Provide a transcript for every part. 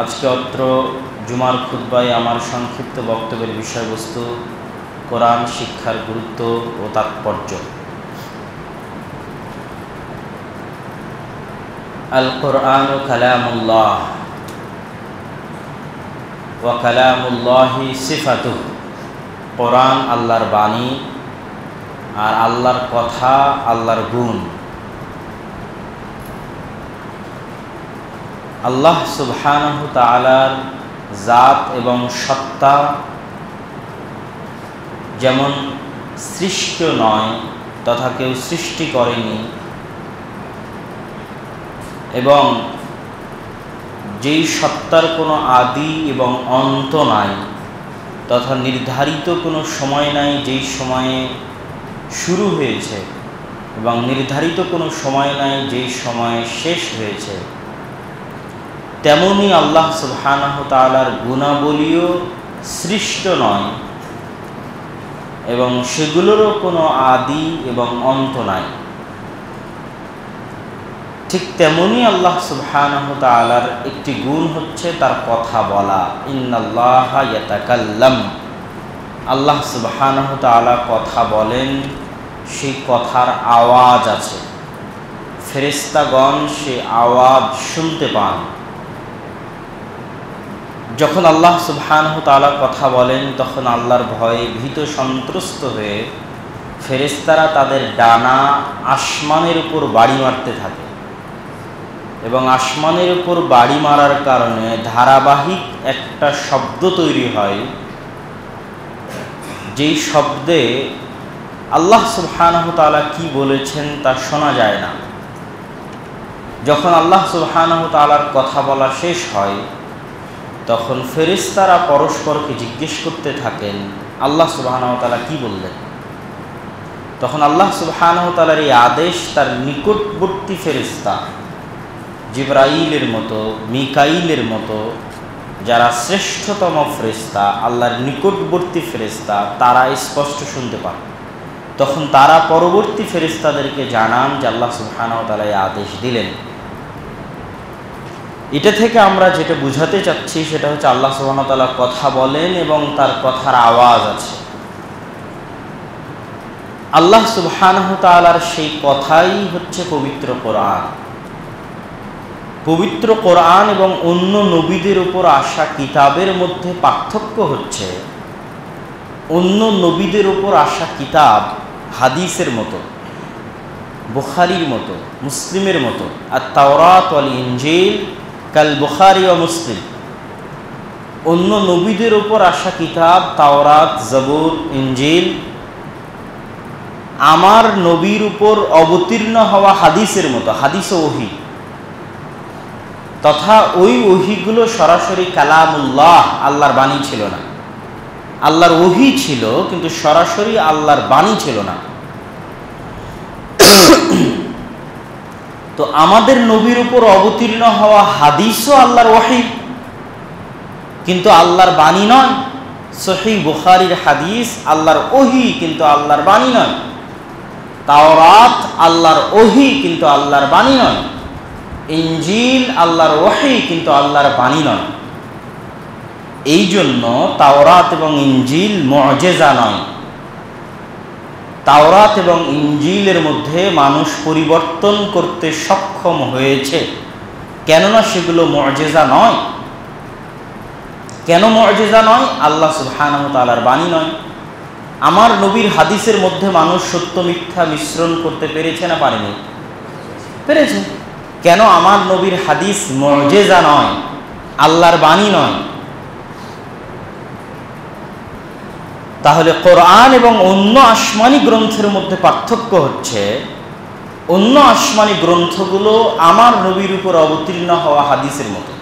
আজকে অত্র জুমার খুতবায় আমার সংক্ষিপ্ত বক্তব্যের বিষয়বস্তু কোরআন শিক্ষার গুরুত্ব ও তাৎপর্য। আল কোরআন কালামুল্লাহ ওয়া কালামুল্লাহি সিফাতুহু। কোরআন আল্লাহর বাণী আর আল্লাহর কথা আল্লাহর গুণ। আল্লাহ সুবহানাহু তাআলার জাত এবং সত্তা যেমন সৃষ্ট নয় তথা কেউ সৃষ্টি করেনি, এবং যেই সত্তার কোনো আদি এবং অন্ত নাই তথা নির্ধারিত কোনো সময় নাই যেই সময়ে শুরু হয়েছে, এবং নির্ধারিত কোনো সময় নাই যেই সময়ে শেষ হয়েছে, তেমনি আল্লাহ সুবহানাহু তাআলার গুণাবলীও সৃষ্ট নয় এবং সেগুলোরও কোনো আদি এবং অন্ত নাই। ঠিক তেমনি আল্লাহ সুবহানাহু তাআলার একটি গুণ হচ্ছে তার কথা বলা। ইন্নাল্লাহা ইয়াতাকাল্লাম, আল্লাহ সুবহানাহু তাআলা কথা বলেন, সেই কথার আওয়াজ আছে, ফেরেশতাগণ সে আওয়াজ শুনতে পান। যখন আল্লাহ সুবহানাহু তাআলা কথা বলেন তখন আল্লাহর ভয়ে ভীত সন্ত্রস্ত হয়ে ফেরেশতারা তাদের ডানা আসমানের উপর বাড়ি মারতে থাকে, এবং আসমানের উপর বাড়ি মারার কারণে ধারাবাহিক একটা শব্দ তৈরি হয়, যেই শব্দে আল্লাহ সুবহানাহু তাআলা কি বলেছেন তা শোনা যায় না। যখন আল্লাহ সুবহানাহু তাআলার কথা বলা শেষ হয় তখন ফেরেশতারা পরস্পরকে জিজ্ঞেস করতে থাকেন আল্লাহ সুবহানাহু তাআলা কি বললেন। তখন আল্লাহ সুবহানাহু তাআলার এই আদেশ তার নিকটবর্তী ফেরেশতা জিবরাইলের মতো, মিকাইলের মতো, যারা শ্রেষ্ঠতম ফেরেশতা, আল্লাহর নিকটবর্তী ফেরেশতা, তারা স্পষ্ট শুনতে পান। তখন তারা পরবর্তী ফেরেশতাদেরকে জানান যে আল্লাহ সুবহানাহু ওয়া তাআলা এই আদেশ দিলেন। এটা থেকে আমরা যেটা বুঝাতে চাচ্ছি সেটা হচ্ছে আল্লাহ সুবহানাহু ওয়া তাআলা কথা বলেন এবং তার কথার আওয়াজ আছে। আল্লাহ সুবহানাহু ওয়া তাআলার সেই কথাই হচ্ছে পবিত্র কোরআন। পবিত্র কোরআন এবং অন্য নবীদের উপর আসা কিতাবের মধ্যে পার্থক্য হচ্ছে, অন্য নবীদের উপর আসা কিতাব হাদিসের মতো, বুখারীর মতো, মুসলিমের মতো। আর তাওরাত ওয়াল ইনজিল কাল বুখারী ওয়া মুসলিম। অন্য নবীদের উপর আসা কিতাব তাওরাত, জবুর, ইনজিল আমার নবীর উপর অবতীর্ণ হওয়া হাদিসের মতো, হাদিস ও ওহী, তথা ওই ওহীগুলো সরাসরি কালামুল্লাহ, আল্লাহর বাণী ছিল না। আল্লাহর ওহী ছিল কিন্তু সরাসরি আল্লাহর বাণী ছিল না। তো আমাদের নবীর উপর অবতীর্ণ হওয়া হাদিসও আল্লাহর ওহী কিন্তু আল্লাহর বাণী নয়। সহিহ বুখারীর হাদিস আল্লাহর ওহী কিন্তু আল্লাহর বাণী নয়। তাওরাত আল্লাহর ওহী কিন্তু আল্লাহর বাণী নয়। ইনজিল আল্লাহর ওহী কিন্তু আল্লাহর বাণী নয়। এই জন্য তাওরাত এবং ইনজিল মুআজিজা নয়। তাওরাত এবং ইনজিলের মধ্যে মানুষ পরিবর্তন করতে সক্ষম হয়েছে, কেননা সেগুলো মুআজিজা নয়। কেন মুআজিজা নয়? আল্লাহ সুবহানাহু ওয়া তাআলার বাণী নয়। আমার নবীর হাদিসের মধ্যে মানুষ সত্য মিথ্যা মিশ্রণ করতে পেরেছে না পারেনি? পেরেছে। কেন আমার নবীর হাদিস মুআজিজা নয়, আল্লাহর বাণী নয়? তাহলে কোরআন এবং অন্য আসমানি গ্রন্থের মধ্যে পার্থক্য হচ্ছে, অন্য আসমানি গ্রন্থগুলো আমার নবীর উপর অবতীর্ণ হওয়া হাদিসের মতো,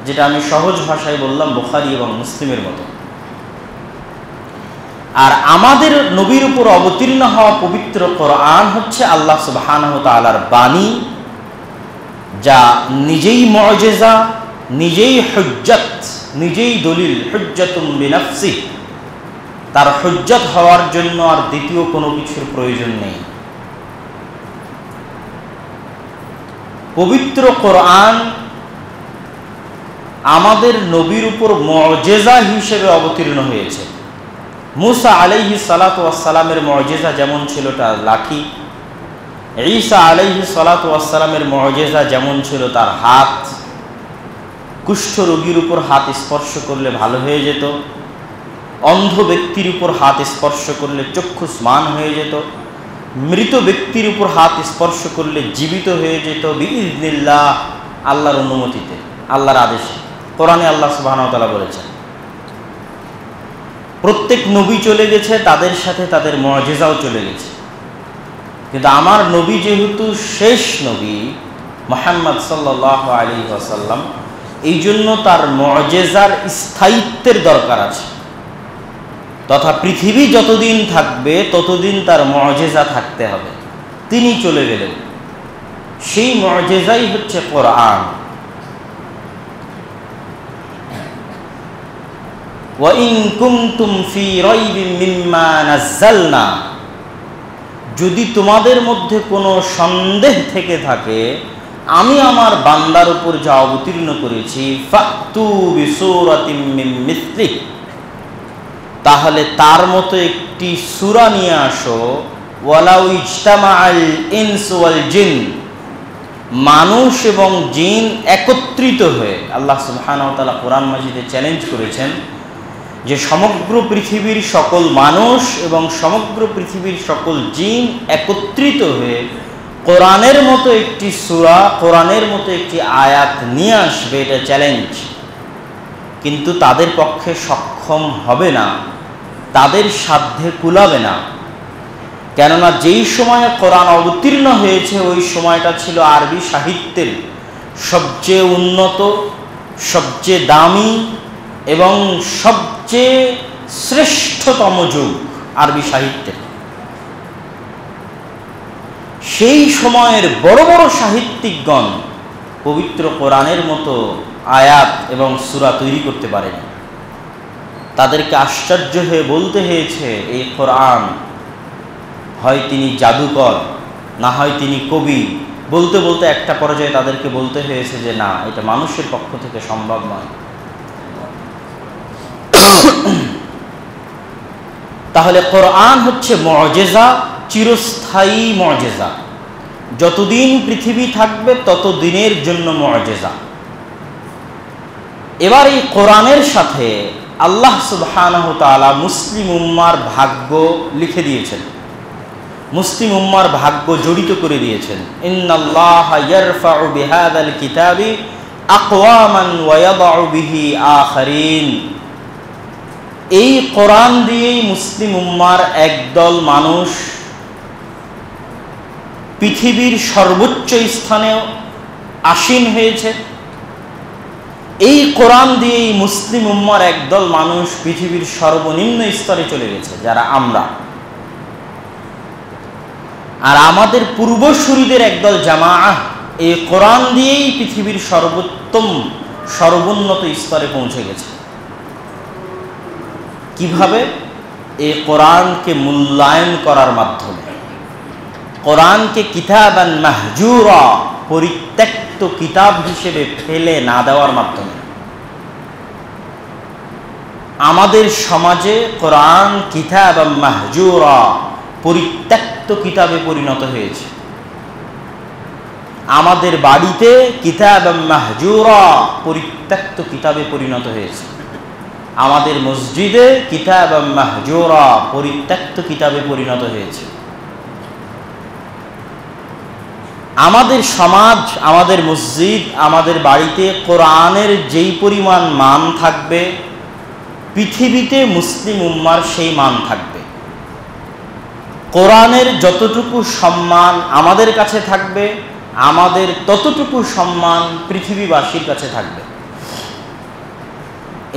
যেটা আমি সহজ ভাষায় বললাম বুখারী এবং মুসলিমের মতো। আর আমাদের নবীর উপর অবতীর্ণ হওয়া পবিত্র কোরআন হচ্ছে আল্লাহ সুবহানাহু ওয়া তাআলার বাণী, যা নিজেই মুআজিজা, নিজেই হুজ্জত, নিজেই দলিল। হুজ্জাতুম বিনাফসি, তার হুজ্জত হওয়ার জন্য আর দ্বিতীয় কোনো কিছুর প্রয়োজন নেই। পবিত্র কোরআন আমাদের নবীর উপর মুজিজা হিসেবে অবতীর্ণ হয়েছে। মুসা আলাইহিস সালাতু ওয়াস সালামের মুজিজা যেমন ছিল তার লাঠি, ঈসা আলাইহিস সালাতু ওয়াস সালামের মুজিজা যেমন ছিল তার হাত, কুষ্ঠ রোগীর উপর হাত স্পর্শ করলে ভালো হয়ে যেত, অন্ধ ব্যক্তির উপর হাত স্পর্শ করলে চক্ষুষ্মান হয়ে যেত, মৃত ব্যক্তির উপর হাত স্পর্শ করলে জীবিত হয়ে যেত বিইজনিল্লাহ, আল্লাহর অনুমতিতে, আল্লাহর আদেশে। কোরআনে আল্লাহ সুবহানাহু ওয়া তাআলা বলেছেন। প্রত্যেক নবী চলে গেছে, তাদের সাথে তাদের মুজিজাও চলে গেছে, কিন্তু আমার নবী যেহেতু শেষ নবী মুহাম্মদ সাল্লাল্লাহু আলাইহি ওয়াসাল্লাম, এই জন্য তার মুজিজার স্থায়িত্বের দরকার আছে, তথা পৃথিবী যতদিন থাকবে ততদিন তার মুজিজা থাকতে হবে। তিনি চলে গেলেন, সেই মুজিজাই হচ্ছে কোরআন। ওয়া ইন কুনতুম ফি রাইবিন মিম্মা নাযালনা, যদি তোমাদের মধ্যে কোনো সন্দেহ থেকে থাকে আমি আমার বান্দার উপর যা অবতীর্ণ করেছি, ফাতু বিসূরাতিম মিন মিসলিহি, তাহলে তার মতো একটি সূরা নিয়ে আসো। ওয়ালাউ ইজতামাআল ইনসু ওয়াল জিন, মানুষ এবং জিন একত্রিত হয়ে, আল্লাহ সুবহানাহু ওয়া তাআলা কোরআন মাজিদে চ্যালেঞ্জ করেছেন যে সমগ্র পৃথিবীর সকল মানুষ এবং সমগ্র পৃথিবীর সকল জিন একত্রিত হয়ে কোরআনের মতো একটি সূরা, কোরআনের মতো একটি আয়াত নিয়ে আসবে, এটা চ্যালেঞ্জ। কিন্তু তাদের পক্ষে সক্ষম হবে না, তাদের সাধ্যে কুলাবে না। কেননা যেই সময়ে কোরআন অবতীর্ণ হয়েছে ওই সময়টা ছিল আরবি সাহিত্যের সবচেয়ে উন্নত, সবচেয়ে দামি এবং সবচেয়ে শ্রেষ্ঠতম যুগ আরবি সাহিত্যের। সেই সময়ের বড় বড় সাহিত্যিকগণ পবিত্র কোরআনের মতো আয়াত এবং সূরা তৈরি করতে পারেনি। তাদেরকে আশ্চর্য হয়ে বলতে হয়েছে, এই কোরআন হয় তিনি জাদুকর, না হয় তিনি কবি। বলতে বলতে একটা পর্যায়ে তাদেরকে বলতে হয়েছে যে না, এটা মানুষের পক্ষ থেকে সম্ভব নয়। তাহলে কোরআন হচ্ছে মুজিজা, চিরস্থায়ী মুজিজা। যতদিন পৃথিবী থাকবে ততদিনের জন্য মুজিজা। এবার এই কোরআনের সাথে আল্লাহ সুবহানাহু ওয়া তাআলা মুসলিম উম্মার ভাগ্য লিখে দিয়েছেন, মুসলিম উম্মার ভাগ্য জড়িত করে দিয়েছেন। ইন্নাল্লাহা ইয়ারফাউ বিহাযাল কিতাবি আকওয়ামান ওয়া ইয়াদউ বিহি আখারিন। এই কোরআন দিয়েই মুসলিম উম্মার একদল মানুষ পৃথিবীর সর্বোচ্চ স্থানে আসীন হয়েছে। এই কোরআন দিয়েই মুসলিম উম্মার একদল মানুষ পৃথিবীর সর্বনিম্ন স্তরে চলে গেছে, যারা আমরা। আর আমাদের পূর্বসূরীদের একদল জামাআহ এই কোরআন দিয়েই পৃথিবীর সর্বোত্তম, সর্বোন্নত স্তরে পৌঁছে গেছে। কিভাবে? এই কোরআনকে মূল্যায়ন করার মাধ্যমে, কোরআনকে কিতাবান মাহজুরা, পরিত্যক্ত কিতাব হিসেবে ফেলে না দেওয়ার মাধ্যমে। আমাদের সমাজে কোরআন কিতাবান মাহজুরা, পরিত্যক্ত কিতাবে পরিণত হয়েছে। আমাদের বাড়িতে কিতাবান মাহজুরা, পরিত্যক্ত কিতাবে পরিণত হয়েছে। আমাদের মসজিদে কিতাবান মাহজুরা, পরিত্যক্ত কিতাবে পরিণত হয়েছে। আমাদের সমাজ, আমাদের মসজিদ, আমাদের বাড়িতে কোরআনের যেই পরিমাণ মান থাকবে, পৃথিবীতে মুসলিম উম্মার সেই মান থাকবে। কোরআনের যতটুকু সম্মান আমাদের কাছে থাকবে, আমাদের ততটুকু সম্মান পৃথিবীবাসীর কাছে থাকবে।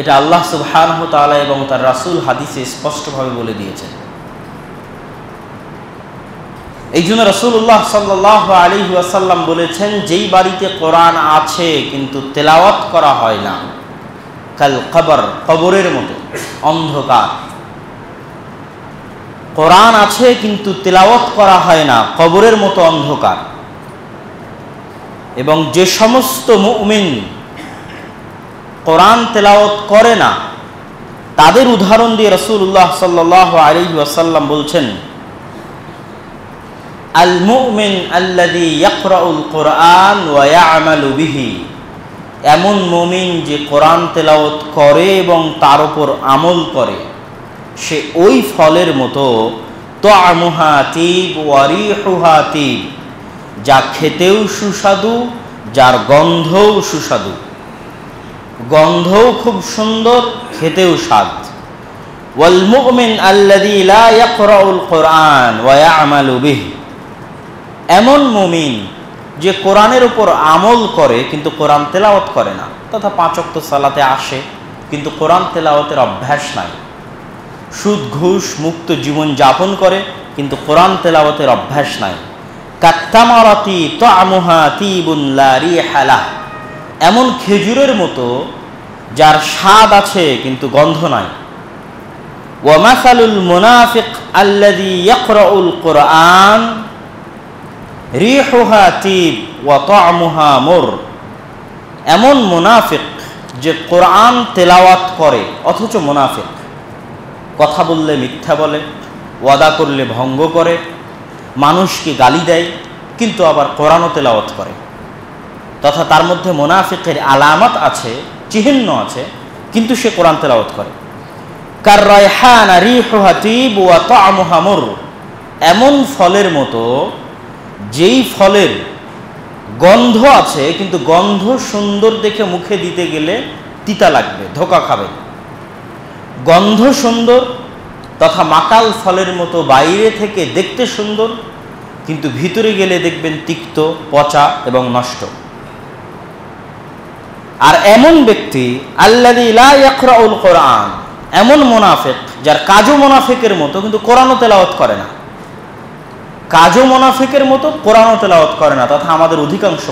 এটা আল্লাহ সুবহানাহু ওয়া তাআলা এবং তার রাসূল হাদিসে স্পষ্টভাবে বলে দিয়েছেন। এই জন্য রাসূলুল্লাহ সাল্লাল্লাহু আলাইহি ওয়াসাল্লাম বলেছেন, যেই বাড়িতে কোরআন আছে কিন্তু তেলাওয়াত করা হয় না, কাল কবর, কবরের মতো অন্ধকার। কোরআন আছে কিন্তু তেলাওয়াত করা হয় না, কবরের মতো অন্ধকার। এবং যে সমস্ত মুমিন কোরআন তেলাওয়াত করে না, তাদের উদাহরণ দিয়ে রাসূলুল্লাহ সাল্লাল্লাহু আলাইহি ওয়াসাল্লাম বলছেন, আল মুমিন আল্লাযী ইয়াকরাউল কুরআন ওয়া ইয়ামালু বিহি, এমন মুমিন যে কোরআন তেলাওয়াত করে এবং তার উপর আমল করে, সে ওই ফলের মতো তুআমুহা তিব ওয়া রিহুহা তিব, যা খেতেও সুস্বাদু, যার গন্ধও সুস্বাদু, গন্ধও খুব সুন্দর, খেতেও স্বাদ। ওয়াল মুমিন আল্লাযী লা ইয়াকরাউল কুরআন ওয়া ইয়ামালু বিহি, এমন মুমিন যে কোরআনের উপর আমল করে কিন্তু কোরআন তেলাওয়াত করে না, তথা 5 ওয়াক্ত সালাতে আসে কিন্তু কোরআন তেলাওয়াতের অভ্যাস নাই, সুদ ঘুষ মুক্ত জীবন যাপন করে কিন্তু কোরআন তেলাওয়াতের অভ্যাস নাই। কাত্তামারাতি তুআমুহা তিবুন লা রিহা লাহ, এমন খেজুরের মতো যার স্বাদ আছে কিন্তু গন্ধ নাই। ওয়া মাসালুল মুনাফিক আল্লাযী ইয়াকরাউল কুরআন রিহুহা তিব ওয়া তুআমুহা মুর, এমন মুনাফিক যে কোরআন তেলাওয়াত করে অথচ মুনাফিক, কথা বললে মিথ্যা বলে, ওয়াদা করলে ভঙ্গ করে, মানুষকে গালি দেয় কিন্তু আবার কোরআনও তেলাওয়াত করে, তথা তার মধ্যে মুনাফিকের আলামত আছে, চিহ্ন আছে, কিন্তু সে কোরআন তেলাওয়াত করে। কার রায়হানা রিহুহা তিব ওয়া তুআমুহা মুর, এমন ফলের মতো যেই ফলের গন্ধ আছে কিন্তু গন্ধ সুন্দর দেখে মুখে দিতে গেলে তিতা লাগবে, ধোঁকা খাবে। গন্ধ সুন্দর তথা মাকাল ফলের মতো বাইরে থেকে দেখতে সুন্দর কিন্তু ভিতরে গেলে দেখবেন তিক্ত, পচা এবং নষ্ট। আর এমন ব্যক্তি আল্লাযী লা ইয়াকরাউল কুরআন, এমন মুনাফিক যার কাজও মুনাফিকের মতো কিন্তু কোরআনও তেলাওয়াত করে না, কাজও মুনাফিকের মতো কোরআনও তেলাওয়াত করে না, তথা আমাদের অধিকাংশ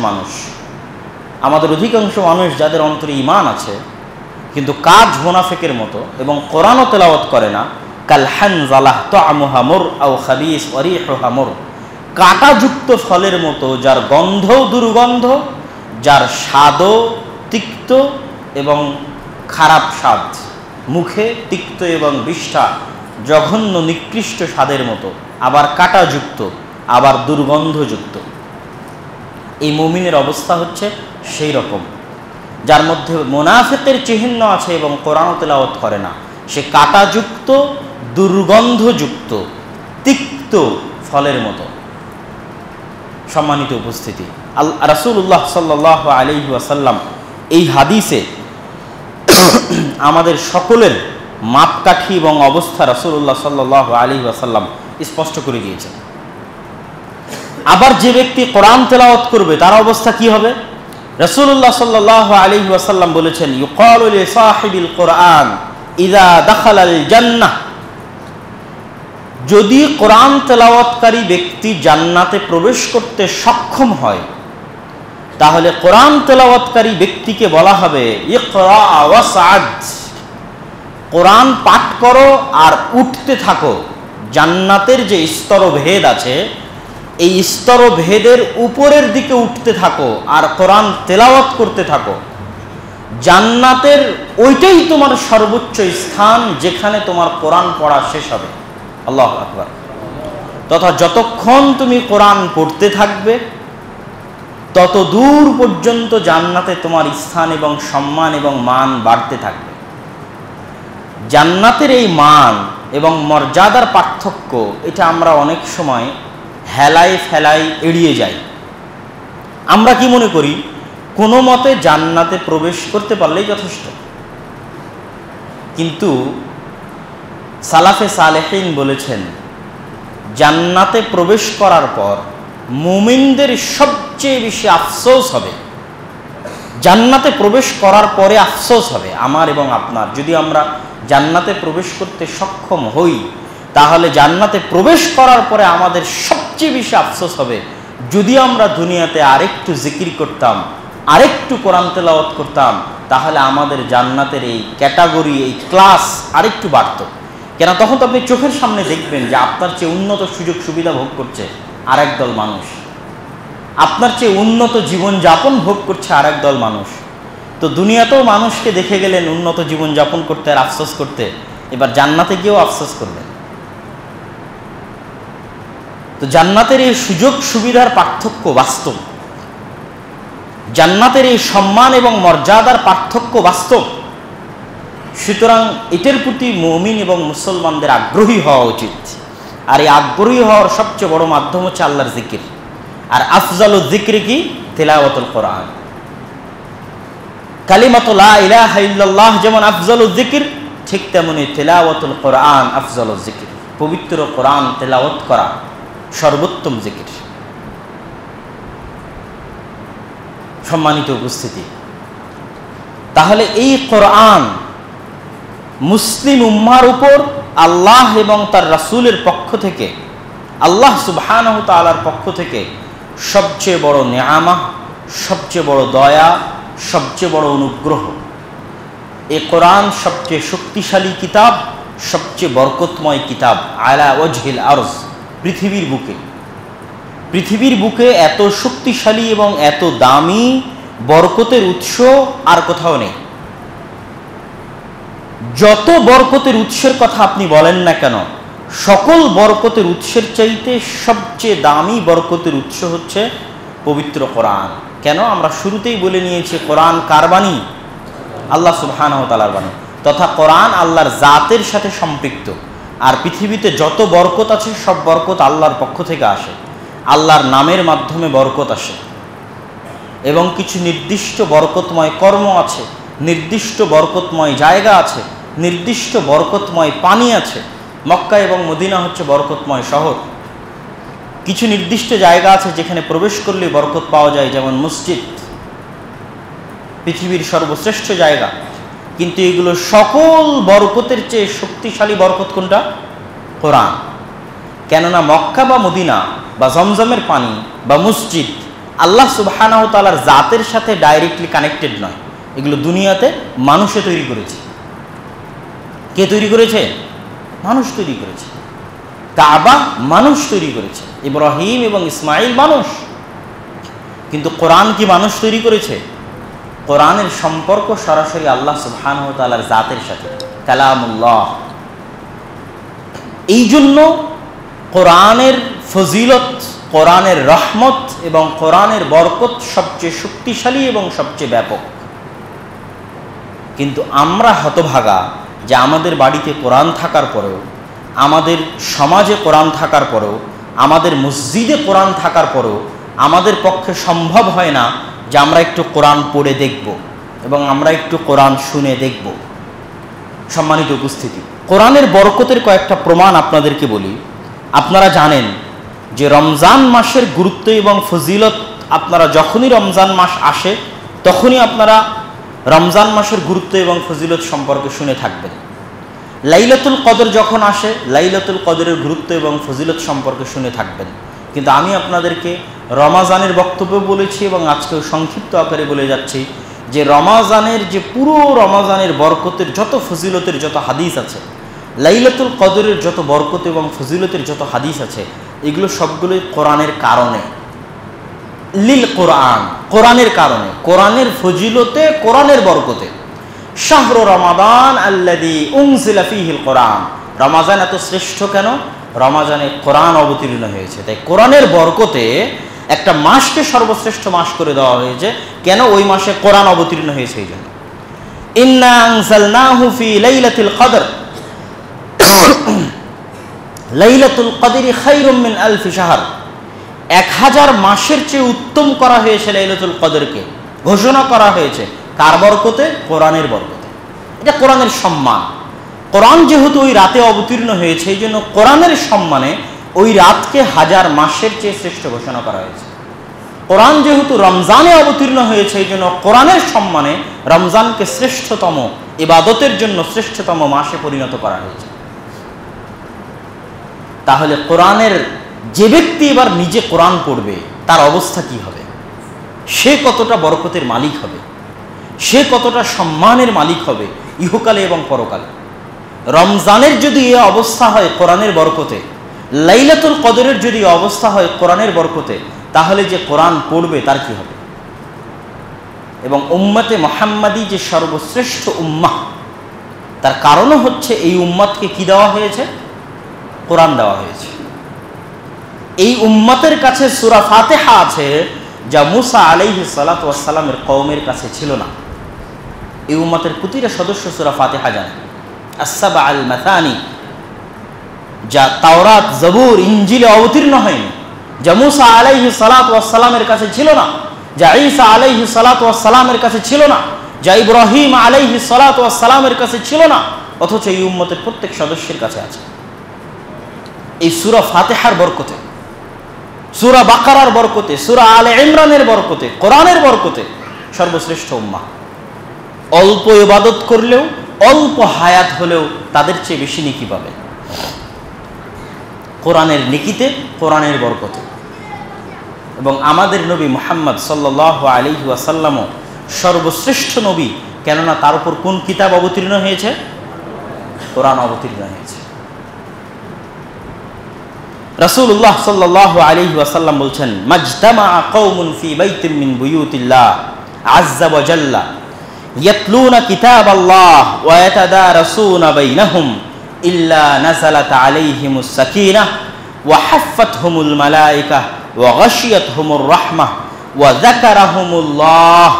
মানুষ যাদের অন্তরে ঈমান আছে কিন্তু কাজ মুনাফিকের মতো এবং কোরআনও তেলাওয়াত করে না, কাল হানজালাহ তুআমুহা মুর আও খাবিস ওয়া রিহুহা মুর, কাঁটাযুক্ত ফলের মতো যার গন্ধও দুর্গন্ধ, যার স্বাদও তিক্ত এবং খারাপ স্বাদ, মুখে তিক্ত এবং বিষ্ঠা, জঘন্য নিকৃষ্ট স্বাদের মতো, আবার কাঁটাযুক্ত, আবার দুর্গন্ধযুক্ত। এই মুমিনের অবস্থা হচ্ছে সেই রকম, যার মধ্যে মুনাফিকের চিহ্ন আছে এবং কোরআন তেলাওয়াত করে না, সে কাঁটাযুক্ত, দুর্গন্ধযুক্ত, তিক্ত ফলের মতো। সম্মানিত উপস্থিতি, রাসূলুল্লাহ সাল্লাল্লাহু আলাইহি ওয়াসাল্লাম এই হাদিসে আমাদের সকলের মাপকাঠি এবং অবস্থা রাসূলুল্লাহ সাল্লাল্লাহু আলাইহি ওয়াসাল্লাম স্পষ্ট করে দিয়েছেন। আবার যে ব্যক্তি কোরআন তেলাওয়াত করবে তার অবস্থা কি হবে? রাসূলুল্লাহ সাল্লাল্লাহু আলাইহি ওয়াসাল্লাম বলেছেন, ইউকালু লি সাহিবিল কুরআন ইযা দাখালাল জান্নাহ, যদি কোরআন তেলাওয়াতকারী ব্যক্তি জান্নাতে প্রবেশ করতে সক্ষম হয় তাহলে কোরআন তেলাওয়াতকারী ব্যক্তিকে বলা হবে ইকরা ওয়াসআদ, কোরআন পাঠ করো আর উঠতে থাকো। জান্নাতের যে স্তরভেদ আছে এই স্তরভেদের উপরের দিকে উঠতে থাকো আর কোরআন তেলাওয়াত করতে থাকো। জান্নাতের ওইটাই তোমার সর্বোচ্চ স্থান যেখানে তোমার কোরআন পড়া শেষ হবে। আল্লাহু আকবার। তথা যতক্ষণ তুমি কোরআন পড়তে থাকবে তত দূর পর্যন্ত জান্নাতে তোমার স্থান এবং সম্মান এবং মান বাড়তে থাকবে। জান্নাতের এই মান এবং মর্যাদার পার্থক্য এটা আমরা অনেক সময় হেলায় ফেলায় এড়িয়ে যাই। আমরা কি মনে করি কোনো মতে জান্নাতে প্রবেশ করতে পারলেই যথেষ্ট, কিন্তু সালাফে সালেহিন বলেছেন জান্নাতে প্রবেশ করার পর মুমিনদের সবচেয়ে বেশি আফসোস হবে, জান্নাতে প্রবেশ করার পরে আফসোস হবে আমার এবং আপনার। যদি আমরা জান্নাতে প্রবেশ করতে সক্ষম হই তাহলে জান্নাতে প্রবেশ করার পরে আমাদের সবচেয়ে বেশি আফসোস হবে যদি আমরা দুনিয়াতে আরেকটু জিকির করতাম, আরেকটু কোরআন তেলাওয়াত করতাম, তাহলে আমাদের জান্নাতের এই ক্যাটাগরি, এই ক্লাস আরেকটু বাড়ত। কেন, তখন তো আপনি চোখের সামনে দেখবেন যে আপনার চেয়ে উন্নত সুযোগ সুবিধা ভোগ করছে আরেক দল মানুষ, আপনার চেয়ে উন্নত জীবনযাপন ভোগ করছে আরেক দল মানুষ। তো দুনিয়াতেও মানুষকে দেখে গেলেন উন্নত জীবন যাপন করতে আর আফসোস করতে, এবার জান্নাতে গিয়েও আফসোস করবেন। তো জান্নাতের এই সুযোগ সুবিধার পার্থক্য বাস্তব, জান্নাতের এই সম্মান এবং মর্যাদার পার্থক্য বাস্তব। সুতরাং এটার প্রতি মুমিন এবং মুসলমানদের আগ্রহী হওয়া উচিত। আর এই আগ্রহী হওয়ার সবচেয়ে বড় মাধ্যম হচ্ছে আল্লাহর জিকির। আর আফজালুল যিকরি কি? তিলাওয়াতুল কোরআন। কালিমাতু লা ইলাহা ইল্লাল্লাহ যেমন আফজালুল যিকর, ঠিক তেমনি তিলাওয়াতুল কোরআন আফজালুল যিকর। পবিত্র কোরআন তেলাওয়াত করা সর্বোত্তম জিকির। সম্মানিত উপস্থিতি, তাহলে এই কোরআন মুসলিম উম্মার উপর আল্লাহ এবং তার রাসূলের পক্ষ থেকে, আল্লাহ সুবহানাহু ওয়া তাআলার পক্ষ থেকে সবচেয়ে বড় নেয়ামত, সবচেয়ে বড় দয়া, সবচেয়ে বড় অনুগ্রহ। এই কোরআন সবচেয়ে শক্তিশালী কিতাব, সবচেয়ে বরকতময় কিতাব আলা ওয়াজহিল আরজ। পৃথিবীর বুকে এত শক্তিশালী এবং এত দামি বরকতের উৎস আর কোথাও নেই। যত বরকতের উৎসের কথা আপনি বলেন না কেন, সকল বরকতের উৎসের চাইতে সবচেয়ে দামি বরকতের উৎস হচ্ছে পবিত্র কোরআন। কেন? আমরা শুরুতেই বলে নিয়েছি কোরআন কার বাণী? আল্লাহ সুবহানাহু ওয়া তাআলার বাণী, তথা কোরআন আল্লাহর জাতের সাথে সম্পৃক্ত। আর পৃথিবীতে যত বরকত আছে সব বরকত আল্লাহর পক্ষ থেকে আসে, আল্লাহর নামের মাধ্যমে বরকত আসে। এবং কিছু নির্দিষ্ট বরকতময় কর্ম আছে, নির্দিষ্ট বরকতময় জায়গা আছে, নির্দিষ্ট বরকতময় পানি আছে। মক্কা এবং মদিনা হচ্ছে বরকতময় শহর। কিছু নির্দিষ্ট জায়গা আছে যেখানে প্রবেশ করলে বরকত পাওয়া যায়, যেমন মসজিদ, পৃথিবীর সর্বশ্রেষ্ঠ জায়গা। কিন্তু এগুলো সকল বরকতের চেয়ে শক্তিশালী বরকত কোনটা? কোরআন। কেননা মক্কা বা মদিনা বা জমজমের পানি বা মসজিদ আল্লাহ সুবহানাহু ওয়া তাআলার জাতের সাথে ডাইরেক্টলি কানেক্টেড নয়। এগুলো দুনিয়াতে মানুষে তৈরি করেছে। কে তৈরি করেছে? মানুষ তৈরি করেছে। কাবা মানুষ তৈরি করেছে, ইব্রাহিম এবং ইসমাইল মানুষ। কিন্তু কোরআন কি মানুষ তৈরি করেছে? কোরআনের সম্পর্ক সরাসরি আল্লাহ সুবহানাহু ওয়া তাআলার জাতের সাথে, কালামুল্লাহ। এই জন্য কোরআনের ফজিলত, কোরআনের রহমত এবং কোরআনের বরকত সবচেয়ে শক্তিশালী এবং সবচেয়ে ব্যাপক। কিন্তু আমরা হতভাগা যে আমাদের বাড়িতে কোরআন থাকার পরেও, আমাদের সমাজে কোরআন থাকার পরেও, আমাদের মসজিদে কোরআন থাকার পরেও আমাদের পক্ষে সম্ভব হয় না যে আমরা একটু কোরআন পড়ে দেখব এবং আমরা একটু কোরআন শুনে দেখব। সম্মানিত উপস্থিতি, কোরআনের বরকতের কয়েকটা প্রমাণ আপনাদেরকে বলি। আপনারা জানেন যে রমজান মাসের গুরুত্ব এবং ফজিলত, আপনারা যখনই রমজান মাস আসে তখনই আপনারা রমজান মাসের গুরুত্ব এবং ফজিলত সম্পর্কে শুনে থাকবেন। লাইলাতুল কদর যখন আসে, লাইলাতুল কদরের গুরুত্ব এবং ফজিলত সম্পর্কে শুনে থাকবেন। কিন্তু আমি আপনাদেরকে রমাজানের বক্তব্য বলেছি এবং আজকেও সংক্ষিপ্ত আকারে বলে যাচ্ছি যে রমাজানের যে পুরো রমাজানের বরকতের যত ফজিলতের যত হাদিস আছে, লাইলাতুল কদরের যত বরকত এবং ফজিলতের যত হাদিস আছে, এগুলো সবগুলোই কোরআনের কারণে, লিল কোরআন, কোরআনের কারণে, কোরআনের ফজিলতে, কোরআনের বরকতে। শাহরু রমাদান আল্লাযী উনজিলা ফীহিল কোরআন। রমাজান এত শ্রেষ্ঠ কেন? রমাজানে কোরআন অবতীর্ণ হয়েছে, তাই কোরআনের বরকতে একটা মাসকে সর্বশ্রেষ্ঠ মাস করে দেওয়া হয়েছে। কেন? ওই মাসে কোরআন অবতীর্ণ হয়েছে এই জন্য। ইন্না আনজালনাহু ফী লাইলাতিল কদর লাইলাতুল কদরি খায়রুম মিন আলফি শাহর। 1000 মাসের চেয়ে উত্তম করা হয়েছে লাইলাতুল কদরকে, ঘোষণা করা হয়েছে। কার বরকতে? কোরআনের বরকতে। এটা কোরআনের সম্মান। কোরআন যেহেতু ওই রাতে অবতীর্ণ হয়েছে, এই জন্য কোরআনের সম্মানে ওই রাতকে 1000 মাসের চেয়ে শ্রেষ্ঠ ঘোষণা করা হয়েছে। কোরআন যেহেতু রমজানে অবতীর্ণ হয়েছে, এই জন্য কোরআনের সম্মানে রমজানকে শ্রেষ্ঠতম ইবাদতের জন্য শ্রেষ্ঠতম মাসে পরিণত করা হয়েছে। তাহলে কোরআনের যে ব্যক্তি এবার নিজে কোরআন পড়বে তার অবস্থা কি হবে? সে কতটা বরকতের মালিক হবে, সে কতটা সম্মানের মালিক হবে ইহকালে এবং পরকালে। রমজানের যদি এ অবস্থা হয় কোরআনের বরকতে, লাইলাতুল কদরের যদি অবস্থা হয় কোরআনের বরকতে, তাহলে যে কোরআন পড়বে তার কি হবে? এবং উম্মতে মুহাম্মাদি যে সর্বশ্রেষ্ঠ উম্মাহ, তার কারণও হচ্ছে এই উম্মতকে কি দেওয়া হয়েছে? কোরআন দেওয়া হয়েছে। এই উম্মতের কাছে সূরা ফাতিহা আছে, যা মুসা আলাইহিস সালাতু ওয়াস সালামের কওমের কাছে ছিল না। এই উম্মতের প্রতিটা সদস্য সূরা ফাতিহা জানে। আস-সাবা আল মাথানি, যা তাওরাত, জবুর, ইনজিলে অবতীর্ণ হয়নি, যা মুসা আলাইহিস সালাতু ওয়াস সালামের কাছে ছিল না, যা ঈসা আলাইহিস সালাতু ওয়াস সালামের কাছে ছিল না, যা ইব্রাহিম আলাইহিস সালাতু ওয়াস সালামের কাছে ছিল না, অথচ এই উম্মতের প্রত্যেক সদস্যের কাছে আছে। এই সূরা ফাতিহার বরকতে, সূরা বাকারার বরকতে, সূরা আলে ইমরানের বরকতে, কোরআনের বরকতে সর্বশ্রেষ্ঠ উম্মাহ। অল্প ইবাদত করলেও, অল্প হায়াত হলেও তাদের চেয়ে বেশি নেকি পাবে কোরআনের নেকিতে, কোরআনের বরকতে। এবং আমাদের নবী মুহাম্মদ সাল্লাল্লাহু আলাইহি ওয়াসাল্লামও সর্বশ্রেষ্ঠ নবী, কেননা তার উপর কোন কিতাব অবতীর্ণ হয়েছে? কোরআন অবতীর্ণ হয়েছে। রাসূলুল্লাহ সাল্লাল্লাহু আলাইহি ওয়াসাল্লাম বলছেন, মাজতামাআ কওমুন ফি বাইতিন মিন বুয়ুতিল্লাহ আযযা ওয়া জাল্লা ইয়াতলুনা কিতাবাল্লাহ ওয়া ইয়াতাদারাসুনা বাইনাহুম ইল্লা নাযালাত আলাইহিমুস সাকিনাহ ওয়া হাফফাতহুমুল মালায়েকা ওয়া গাশিয়াতহুমুর রাহমাহ ওয়া যাকারাহুমুল্লাহ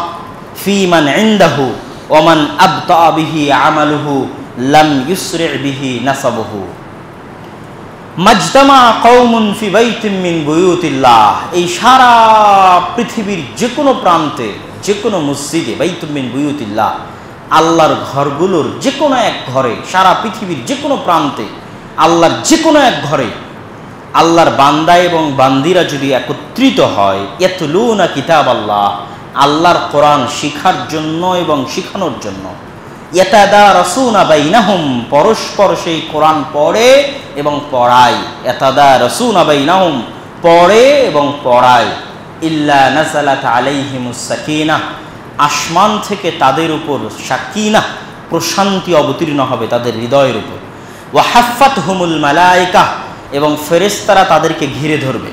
ফি মান ইনদাহু ওয়া মান আবতা বিহি আমালুহু লাম ইউসরি বিহি নাসাবুহু। মাজতামা কওমুন ফি বাইতিন মিন বুয়ুতিল্লাহ, এই সারা পৃথিবীর যে কোনো প্রান্তে, যে কোনো মসজিদে, বাইতুম মিন বুয়ুতিল্লাহ, আল্লাহর ঘরগুলোর যে কোনো এক ঘরে, সারা পৃথিবীর যে কোনো প্রান্তে, আল্লাহর যে কোনো এক ঘরে আল্লাহর বান্দা এবং বান্দিরা যদি একত্রিত হয়, ইয়াতলুনা কিতাবাল্লাহ, আল্লাহর কোরআন শিখার জন্য এবং শিখানোর জন্য, ইয়াতাদারাসুনা বাইনাহুম, পরস্পর সেই কোরআন পড়ে এবং পড়ায়, ইয়াতাদারাসুনা বাইনাহুম, পড়ে এবং পড়ায়, ইল্লা নাযালাত আলাইহিমুস সাকিনাহ, আসমান থেকে তাদের উপর সাকিনাহ, প্রশান্তি অবতীর্ণ হবে তাদের হৃদয়ের উপর, ওয়া হাফফাতহুমুল মালায়েকা, এবং ফেরেশতারা তাদেরকে ঘিরে ধরবে।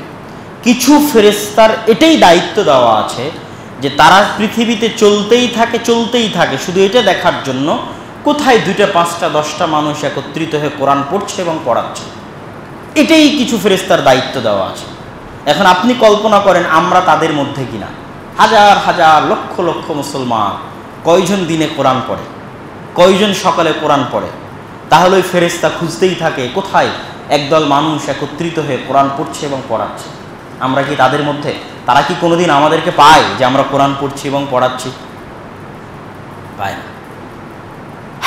কিছু ফেরেশতার এটাই দায়িত্ব দেওয়া আছে যে তারা পৃথিবীতে চলতেই থাকে শুধু এটা দেখার জন্য কোথায় 2টা 5টা 10টা মানুষ একত্রিত হয়ে কোরআন পড়ছে এবং পড়াচ্ছে। এটাই কিছু ফেরেশতার দায়িত্ব দেওয়া আছে। এখন আপনি কল্পনা করেন আমরা তাদের মধ্যে কিনা। হাজার হাজার লক্ষ লক্ষ মুসলমান কয়জন দিনে কোরআন পড়ে, কয়জন সকালে কোরআন পড়ে? তাহলে ওই ফেরেশতা খুঁজতেই থাকে কোথায় একদল মানুষ একত্রিত হয়ে কোরআন পড়ছে এবং পড়াচ্ছে। আমরা কি তাদের মধ্যে? তারা কি কোনোদিন আমাদেরকে পায় যে আমরা কোরআন পড়ছি এবং পড়াচ্ছি? পায় না।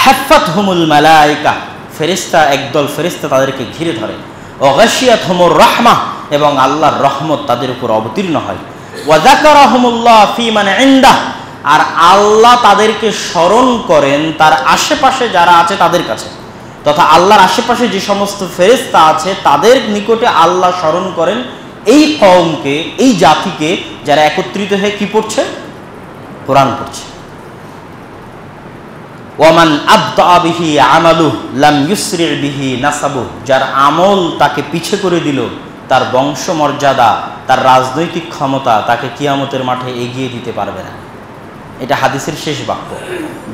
হাফফাতহুমুল মালায়েকা, ফেরেশতা, একদল ফেরেশতা তাদেরকে ঘিরে ধরে। ওয়া গাশিয়াতহুমুর রাহমাহ, এবং আল্লাহর রহমত তাদের উপর অবতীর্ণ হয়। ওয়া যাকারাহুমুল্লাহ ফি মান ইনদাহ, আর আল্লাহ তাদেরকে স্মরণ করেন তার আশেপাশে যারা আছে তাদের কাছে, তথা আল্লাহর আশেপাশে যে সমস্ত ফেরেশতা আছে তাদের নিকটে আল্লাহ স্মরণ করেন এই কওমকে, এই জাতিকে, যারা একত্রিত হয়ে কি পড়ছে? কোরআন পড়ছে। ওয়ামান আবতা বিহি আমালুহু লাম ইউসরি বিহি নাসাবুহু, যার আমল তাকে পিছে করে দিল, তার বংশমর্যাদা, তার রাজনৈতিক ক্ষমতা তাকে কিয়ামতের মাঠে এগিয়ে দিতে পারবে না। এটা হাদিসের শেষ বাক্য।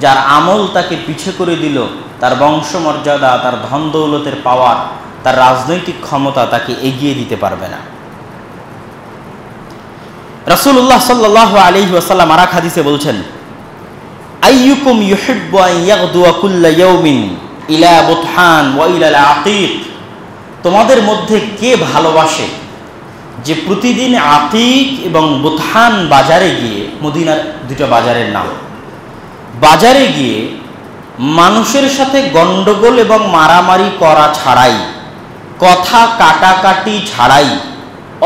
যার আমল তাকে পিছে করে দিল, তার বংশমর্যাদা, তার ধন দৌলতের পাওয়ার, তার রাজনৈতিক ক্ষমতা তাকে এগিয়ে দিতে পারবে না। রাসূলুল্লাহ সাল্লাল্লাহু আলাইহি ওয়াসাল্লাম আরেক হাদিসে বলছেন, আইয়ুকুম ইউহিব্বু আন ইয়াগদুয়া কুল্লা ইয়াউমিন ইলা বুতহান ওয়া ইলা আতীক, তোমাদের মধ্যে কে ভালোবাসে যে প্রতিদিন আতীক এবং বুতহান বাজারে গিয়ে, মদিনার 2টা বাজারের নাম, বাজারে গিয়ে মানুষের সাথে গন্ডগোল এবং মারামারি করা ছাড়াই, কথা কাটাকাটি ছাড়াই,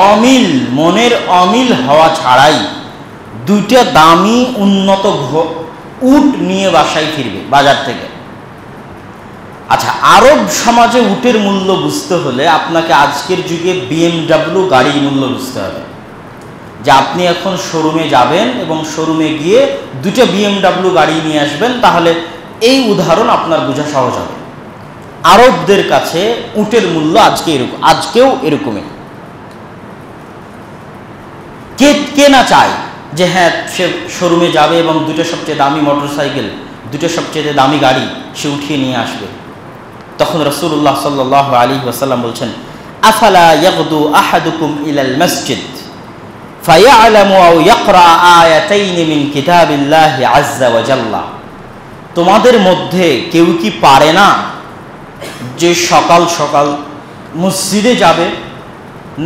অমিল, মনের অমিল হওয়া ছাড়াই 2টা দামি উন্নত উট নিয়ে বাসায় ফিরবে বাজার থেকে। আচ্ছা, আরব সমাজে উটের মূল্য বুঝতে হলে আপনাকে আজকের যুগে BMW গাড়ির মূল্য বুঝতে হবে। যে আপনি এখন শোরুমে যাবেন এবং শোরুমে গিয়ে 2টা BMW গাড়ি নিয়ে আসবেন, তাহলে এই উদাহরণ আপনার বোঝা সহজ হবে। আরবদের কাছে উটের মূল্য আজকেও এরকমই। কে না চায় যে হ্যাঁ সে শোরুমে যাবে এবং দুটো সবচেয়ে দামি মোটরসাইকেল, দুটো সবচেয়ে দামি গাড়ি সে উঠিয়ে নিয়ে আসবে। তখন রাসূলুল্লাহ সাল্লাল্লাহু আলাইহি ওয়াসাল্লাম বলছেন, আফালা ইয়াগদু আহাদুকুম ইলাল মসজিদ ফায়ালামু আও ইয়াকরা আয়াতাইন মিন কিতাবিল্লাহি আযজা ওয়া জাল্লা। তোমাদের মধ্যে কেউ কি পারে না যে সকাল সকাল মসজিদে যাবে,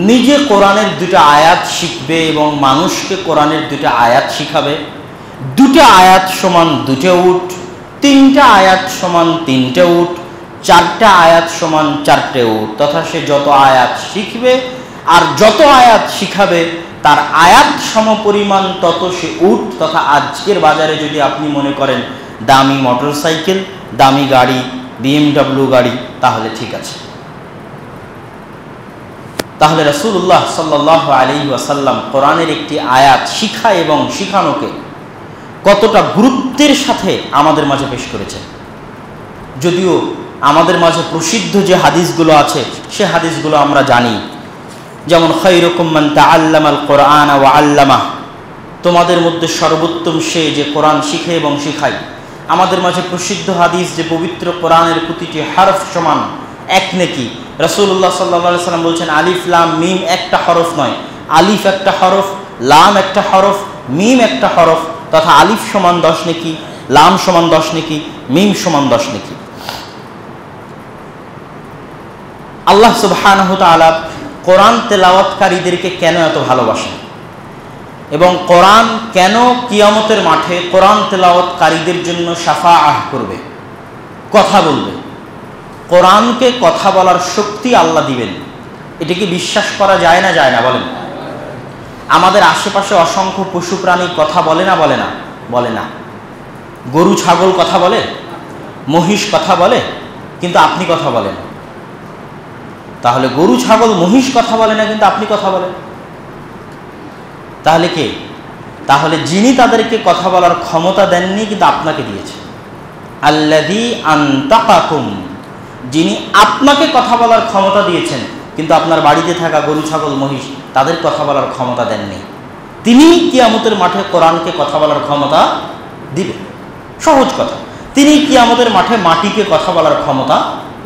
নিজে কোরআনের দুটো আয়াত শিখবে এবং মানুষকে কোরআনের দুটো আয়াত শিখাবে? দুটো আয়াত সমান দুটো উট, তিনটা আয়াত সমান তিনটে উট, চারটা আয়াত সমান চারটে উট, তথা সে যত আয়াত শিখবে আর যত আয়াত শিখাবে তার আয়াত সমপরিমাণ তত সে উট। তথা আজকের বাজারে যদি আপনি মনে করেন দামি মোটরসাইকেল, দামি গাড়ি, BMW গাড়ি, তাহলে ঠিক আছে। তাহলে রাসূলুল্লাহ সাল্লাল্লাহু আলাইহি ওয়াসাল্লাম কোরআনের একটি আয়াত শিখা এবং শিখানোকে কতটা গুরুত্বের সাথে আমাদের মাঝে পেশ করেছেন। যদিও আমাদের মাঝে প্রসিদ্ধ যে হাদিসগুলো আছে সে হাদিসগুলো আমরা জানি, যেমন খায়রুকুম মান তাআল্লামাল কোরআন ওয়া আল্লামাহ, তোমাদের মধ্যে সর্বোত্তম সে যে কোরআন শিখে এবং শিখায়। আমাদের মাঝে প্রসিদ্ধ হাদিস যে পবিত্র কোরআনের প্রতিটি হরফ সমান এক নেকি। রাসূলুল্লাহ সাল্লাল্লাহু আলাইহি ওয়াসাল্লাম বলছেন, আলিফ লাম মিম একটা হরফ নয়, আলিফ একটা হরফ, লাম একটা হরফ, মিম একটা হরফ, তথা আলিফ সমান 10 নেকি, লাম সমান 10 নেকি, মিম সমান 10 নেকি। আল্লাহ সুবহানাহু ওয়া তাআলা কোরআন তেলাওয়াতকারীদেরকে কেন এত ভালোবাসেন এবং কোরআন কেন কিয়ামতের মাঠে কোরআন তেলাওয়াতকারীদের জন্য শাফাআহ করবে, কথা বলবে। কোরআনকে কথা বলার শক্তি আল্লাহ দিবেন, এটা কি বিশ্বাস করা যায় না? যায় না? বলেন। আমাদের আশেপাশে অসংখ্য পশু প্রাণী কথা বলে না? বলে না? বলে না। গরু ছাগল কথা বলে, মহিষ কথা বলে, কিন্তু আপনি কথা বলেন। তাহলে গরু ছাগল মহিষ কথা বলে না, কিন্তু আপনি কথা বলেন। তাহলে কে? তাহলে যিনি তাদেরকে কথা বলার ক্ষমতা দেননি কিন্তু আপনাকে দিয়েছে, আল্লাযী আনতাকাকুম, যিনি আপনাকে কথা বলার ক্ষমতা দিয়েছেন কিন্তু আপনার বাড়িতে থাকা গরু ছাগল মহিষ তাদের কথা বলার ক্ষমতা দেননি, তিনি কিয়ামতের মাঠে কোরআনকে কথা বলার ক্ষমতা দিবেন। সহজ কথা, তিনি কিয়ামতের মাঠে মাটিকে কথা বলার ক্ষমতা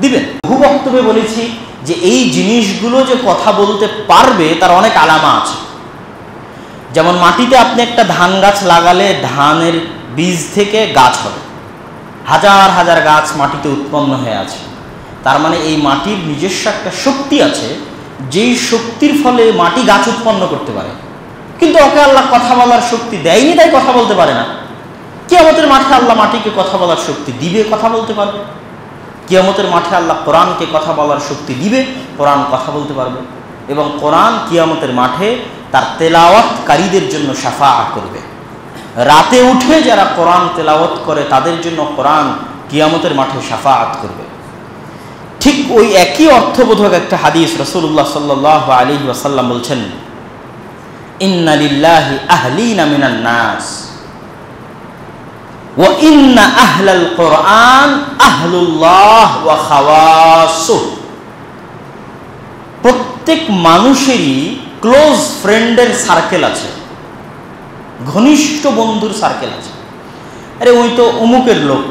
দিবেন। বহু বক্তব্যে বলেছি যে এই জিনিসগুলো যে কথা বলতে পারবে তার অনেক আলামা আছে। যেমন মাটিতে আপনি একটা ধান গাছ লাগালে ধানের বীজ থেকে গাছ হবে, হাজার হাজার গাছ মাটিতে উৎপন্ন হয়ে আছে। তার মানে এই মাটির নিজস্ব একটা শক্তি আছে, যেই শক্তির ফলে মাটি গাছ উৎপন্ন করতে পারে। কিন্তু ওকে আল্লাহ কথা বলার শক্তি দেয়নি, তাই কথা বলতে পারে না। কিয়ামতের মাঠে আল্লাহ মাটিকে কথা বলার শক্তি দিবে, কথা বলতে পারবে। কিয়ামতের মাঠে আল্লাহ কোরআনকে কথা বলার শক্তি দিবে, কোরআন কথা বলতে পারবে। এবং কোরআন কিয়ামতের মাঠে তার তেলাওয়াতকারীদের জন্য শাফাআহ করবে। রাতে উঠে যারা কোরআন তেলাওয়াত করে তাদের জন্য কোরআন কিয়ামতের মাঠে শাফাআত করবে। ঠিক ওই একই অর্থবোধক একটা হাদিস রাসূলুল্লাহ সাল্লাল্লাহু আলাইহি ওয়াসাল্লাম বলছেন, ইন্না লিল্লাহি আহলিনা মিনান নাস ওয়া ইন্না আহলাল কোরআন আহলুল্লাহ ওয়া খাওয়াসুহ। প্রত্যেক মানুষেরই ক্লোজ ফ্রেন্ডের সার্কেল আছে, ঘনিষ্ঠ বন্ধুর সার্কেল আছে। আরে ওই তো অমুকের লোক,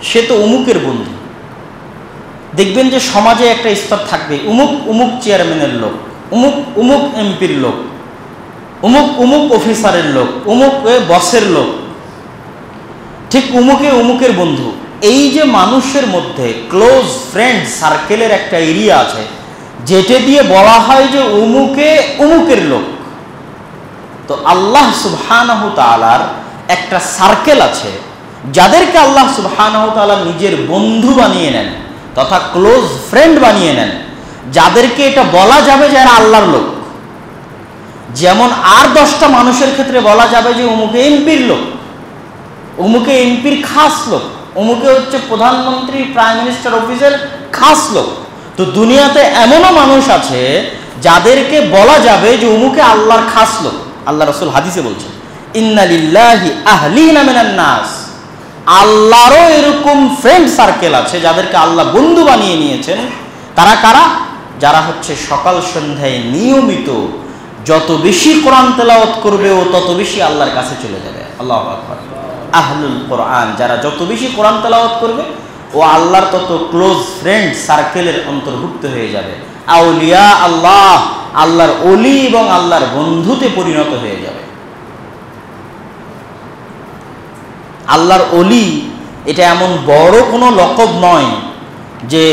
সে তো অমুকের বন্ধু। দেখবেন যে সমাজে একটা স্তর থাকবে, অমুক অমুক চেয়ারম্যানের লোক, অমুক অমুক এমপির লোক, অমুক অমুক অফিসারের লোক, অমুক বসের লোক, ঠিক অমুকে অমুকের বন্ধু। এই যে মানুষের মধ্যে ক্লোজ ফ্রেন্ড সার্কেলের একটা এরিয়া আছে, যেটা দিয়ে বলা হয় যে অমুকে অমুকের লোক। তো আল্লাহ সুবহানাহু তাআলার একটা সার্কেল আছে যাদেরকে আল্লাহ সুবহানাহু তাআলা নিজের বন্ধু বানিয়ে নেন তথা ক্লোজ ফ্রেন্ড বানিয়ে নেন, যাদেরকে এটা বলা যাবে যে এরা আল্লাহর লোক। যেমন আর 10টা মানুষের ক্ষেত্রে বলা যাবে যে অমুকে এমপির লোক, অমুকে এমপির খাস লোক, অমুকে হচ্ছে প্রধানমন্ত্রী প্রাইম মিনিস্টার অফিসের খাস লোক। তো দুনিয়াতে এমনও মানুষ আছে যাদেরকে বলা যাবে যে অমুকে আল্লাহর খাস লোক। আল্লাহ রাসূল হাদিসে বলছেন, ইন্না লিল্লাহি আহলিনা মিনান নাস, আল্লাহরও এরকম ফ্রেন্ড সার্কেল আছে যাদেরকে আল্লাহ বন্ধু বানিয়ে নিয়েছেন। তারা কারা? যারা হচ্ছে সকাল সন্ধ্যায় নিয়মিত যত বেশি কোরআন তেলাওয়াত করবে ও তত বেশি আল্লাহর কাছে চলে যাবে। আল্লাহু আকবার। আহলুল কোরআন, যারা যত বেশি কোরআন তেলাওয়াত করবে ও আল্লাহর তত ক্লোজ ফ্রেন্ড সার্কেলের অন্তর্ভুক্ত হয়ে যাবে। আউলিয়া আল্লাহ, আল্লাহর ওলি এবং আল্লাহর বন্ধুতে পরিণত হয়ে যাবে। আল্লাহর ওলি এটা এমন বড় কোনো লকব নয় যে